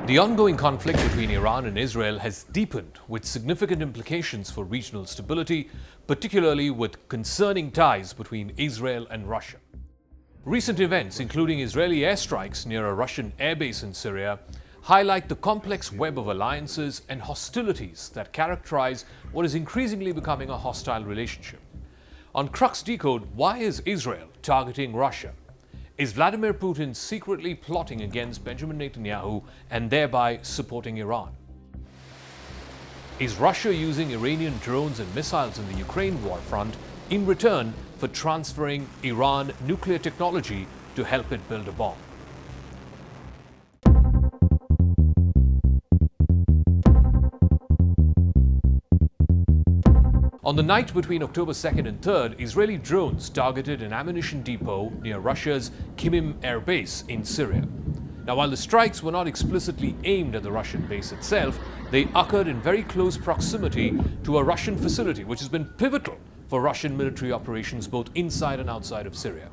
The ongoing conflict between Iran and Israel has deepened with significant implications for regional stability, particularly with concerning ties between Israel and Russia. Recent events, including Israeli airstrikes near a Russian airbase in Syria, highlight the complex web of alliances and hostilities that characterize what is increasingly becoming a hostile relationship. On Crux Decode, why is Israel targeting Russia? Is Vladimir Putin secretly plotting against Benjamin Netanyahu and thereby supporting Iran? Is Russia using Iranian drones and missiles in the Ukraine war front in return for transferring Iran nuclear technology to help it build a bomb? On the night between October 2nd and 3rd, Israeli drones targeted an ammunition depot near Russia's Khmeimim air base in Syria. Now, while the strikes were not explicitly aimed at the Russian base itself, they occurred in very close proximity to a Russian facility which has been pivotal for Russian military operations both inside and outside of Syria.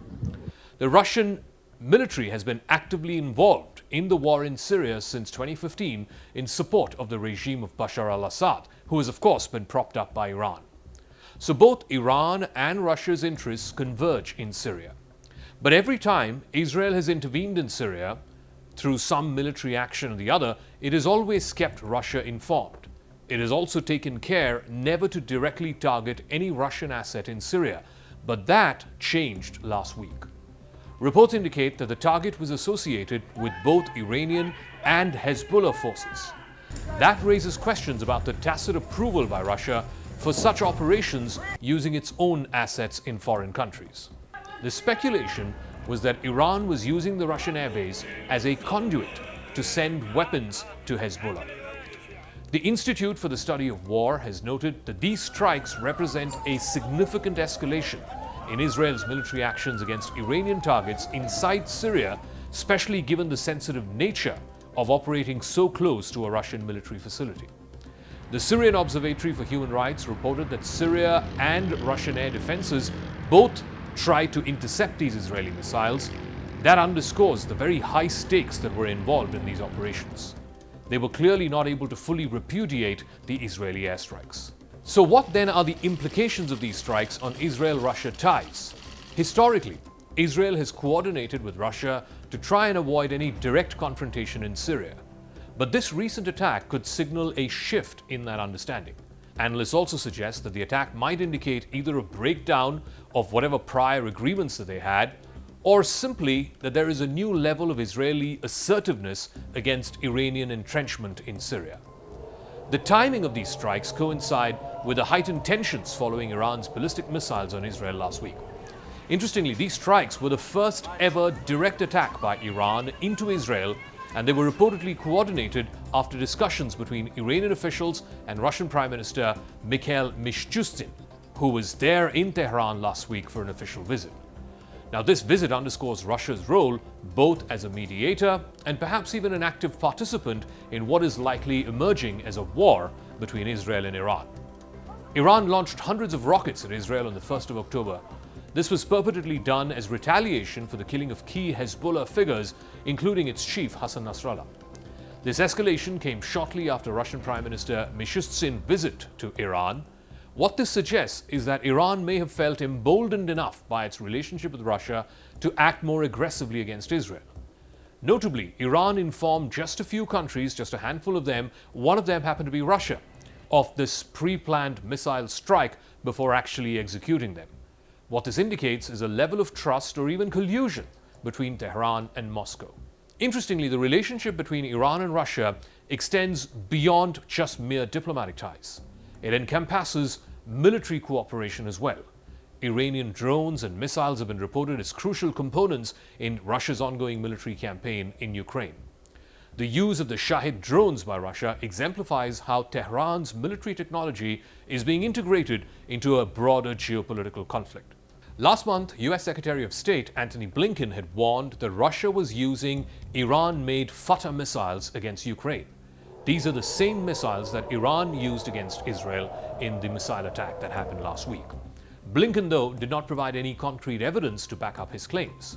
The Russian military has been actively involved in the war in Syria since 2015 in support of the regime of Bashar al-Assad, who has of course been propped up by Iran. So both Iran and Russia's interests converge in Syria. But every time Israel has intervened in Syria through some military action or the other, it has always kept Russia informed. It has also taken care never to directly target any Russian asset in Syria, but that changed last week. Reports indicate that the target was associated with both Iranian and Hezbollah forces. That raises questions about the tacit approval by Russia for such operations using its own assets in foreign countries. The speculation was that Iran was using the Russian airbase as a conduit to send weapons to Hezbollah. The Institute for the Study of War has noted that these strikes represent a significant escalation in Israel's military actions against Iranian targets inside Syria, especially given the sensitive nature of operating so close to a Russian military facility. The Syrian Observatory for Human Rights reported that Syria and Russian air defenses both tried to intercept these Israeli missiles. That underscores the very high stakes that were involved in these operations. They were clearly not able to fully repudiate the Israeli airstrikes. So what then are the implications of these strikes on Israel-Russia ties? Historically, Israel has coordinated with Russia to try and avoid any direct confrontation in Syria. But this recent attack could signal a shift in that understanding. Analysts also suggest that the attack might indicate either a breakdown of whatever prior agreements that they had, or simply that there is a new level of Israeli assertiveness against Iranian entrenchment in Syria. The timing of these strikes coincide with the heightened tensions following Iran's ballistic missiles on Israel last week. Interestingly, these strikes were the first ever direct attack by Iran into Israel, and they were reportedly coordinated after discussions between Iranian officials and Russian Prime Minister Mikhail Mishustin, who was there in Tehran last week for an official visit. Now, this visit underscores Russia's role both as a mediator and perhaps even an active participant in what is likely emerging as a war between Israel and Iran. Iran launched hundreds of rockets at Israel on the 1st of October. This was purportedly done as retaliation for the killing of key Hezbollah figures, including its chief Hassan Nasrallah. This escalation came shortly after Russian Prime Minister Mishustin's visit to Iran. What this suggests is that Iran may have felt emboldened enough by its relationship with Russia to act more aggressively against Israel. Notably, Iran informed just a few countries, just a handful of them, one of them happened to be Russia, of this pre-planned missile strike before actually executing them. What this indicates is a level of trust or even collusion between Tehran and Moscow. Interestingly, the relationship between Iran and Russia extends beyond just mere diplomatic ties. It encompasses military cooperation as well. Iranian drones and missiles have been reported as crucial components in Russia's ongoing military campaign in Ukraine. The use of the Shahid drones by Russia exemplifies how Tehran's military technology is being integrated into a broader geopolitical conflict. Last month, US Secretary of State Antony Blinken had warned that Russia was using Iran-made Fatah missiles against Ukraine. These are the same missiles that Iran used against Israel in the missile attack that happened last week. Blinken, though, did not provide any concrete evidence to back up his claims.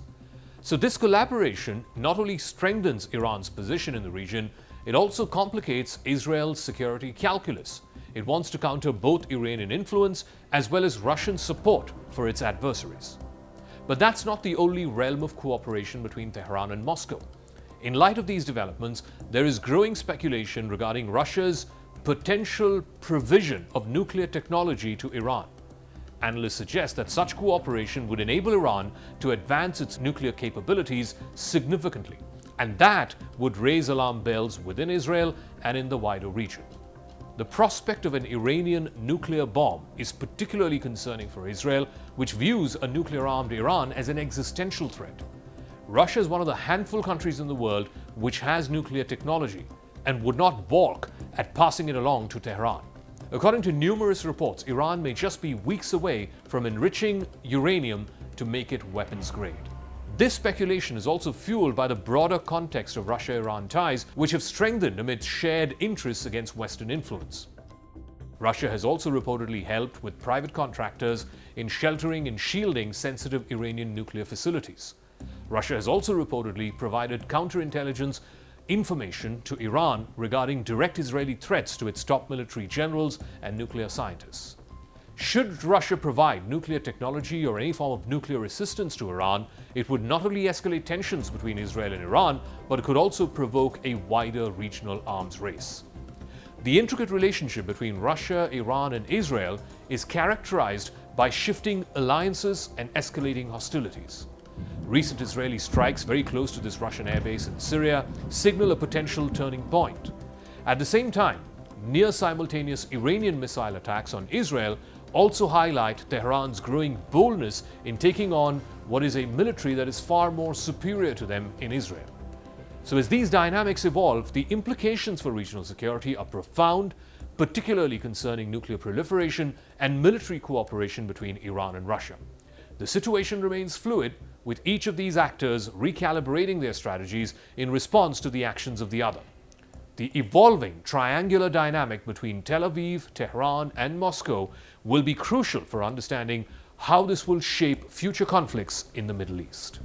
So this collaboration not only strengthens Iran's position in the region, it also complicates Israel's security calculus. It wants to counter both Iranian influence as well as Russian support for its adversaries. But that's not the only realm of cooperation between Tehran and Moscow. In light of these developments, there is growing speculation regarding Russia's potential provision of nuclear technology to Iran. Analysts suggest that such cooperation would enable Iran to advance its nuclear capabilities significantly, and that would raise alarm bells within Israel and in the wider region. The prospect of an Iranian nuclear bomb is particularly concerning for Israel, which views a nuclear-armed Iran as an existential threat. Russia is one of the handful countries in the world which has nuclear technology and would not balk at passing it along to Tehran. According to numerous reports, Iran may just be weeks away from enriching uranium to make it weapons grade. This speculation is also fueled by the broader context of Russia-Iran ties, which have strengthened amid shared interests against Western influence. Russia has also reportedly helped with private contractors in sheltering and shielding sensitive Iranian nuclear facilities. Russia has also reportedly provided counterintelligence information to Iran regarding direct Israeli threats to its top military generals and nuclear scientists. Should Russia provide nuclear technology or any form of nuclear assistance to Iran, it would not only escalate tensions between Israel and Iran, but it could also provoke a wider regional arms race. The intricate relationship between Russia, Iran, and Israel is characterized by shifting alliances and escalating hostilities. Recent Israeli strikes very close to this Russian airbase in Syria signal a potential turning point. At the same time, near-simultaneous Iranian missile attacks on Israel also highlight Tehran's growing boldness in taking on what is a military that is far more superior to them in Israel. So as these dynamics evolve, the implications for regional security are profound, particularly concerning nuclear proliferation and military cooperation between Iran and Russia. The situation remains fluid, with each of these actors recalibrating their strategies in response to the actions of the other. The evolving triangular dynamic between Tel Aviv, Tehran, and Moscow will be crucial for understanding how this will shape future conflicts in the Middle East.